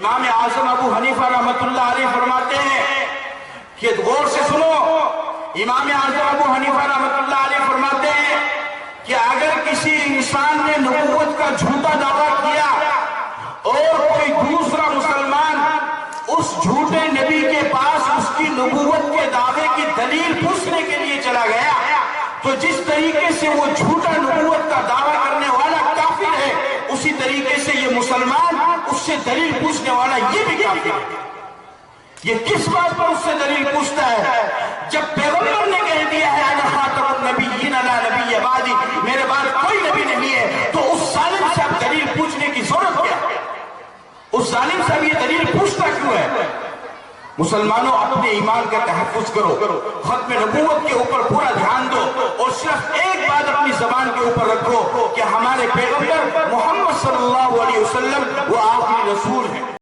امام اعظم ابو حنیفہ رحمۃ اللہ علیہ فرماتے ہیں کہ غور سے سنو، امام اعظم ابو حنیفہ رحمۃ اللہ علیہ فرماتے ہیں کہ اگر کسی انسان نے نبوت کا جھوٹا دعویٰ کیا اور کوئی دوسرا مسلمان اس جھوٹے نبی کے پاس اس کی نبوت کے دعوے کی دلیل پوچھنے کے لیے چلا گیا، تو جس طریقے سے وہ جھوٹا نبوت کا دعویٰ کرنے والا کافر ہے، اسی طریقے سے یہ مسلمان اس سے دلیل پوچھنے والا یہ بھی کافر ہے۔ یہ کس بات پر اس سے دلیل پوچھتا ہے؟ جب پیغمبر نے کہہ دیا ہے انا خاتم النبیین لا نبی بعدی، میرے بعد کوئی نبی نہیں ہے، تو اس ظالم سے اب دلیل پوچھنے کی ضرورت کیا ہے؟ اس ظالم سے اب یہ دلیل پوچھتا کیوں ہے؟ مسلمانوں، اپنے ایمان کا تحفظ کرو، ختم نبوت کے اوپر پورا دھیان دو، اور صرف ایک بات اپنی زبان کے اوپر رکھو کہ ہمارے پیغمبر محمد صلی اللہ علیہ وسلم وہ آخری رسول ہیں۔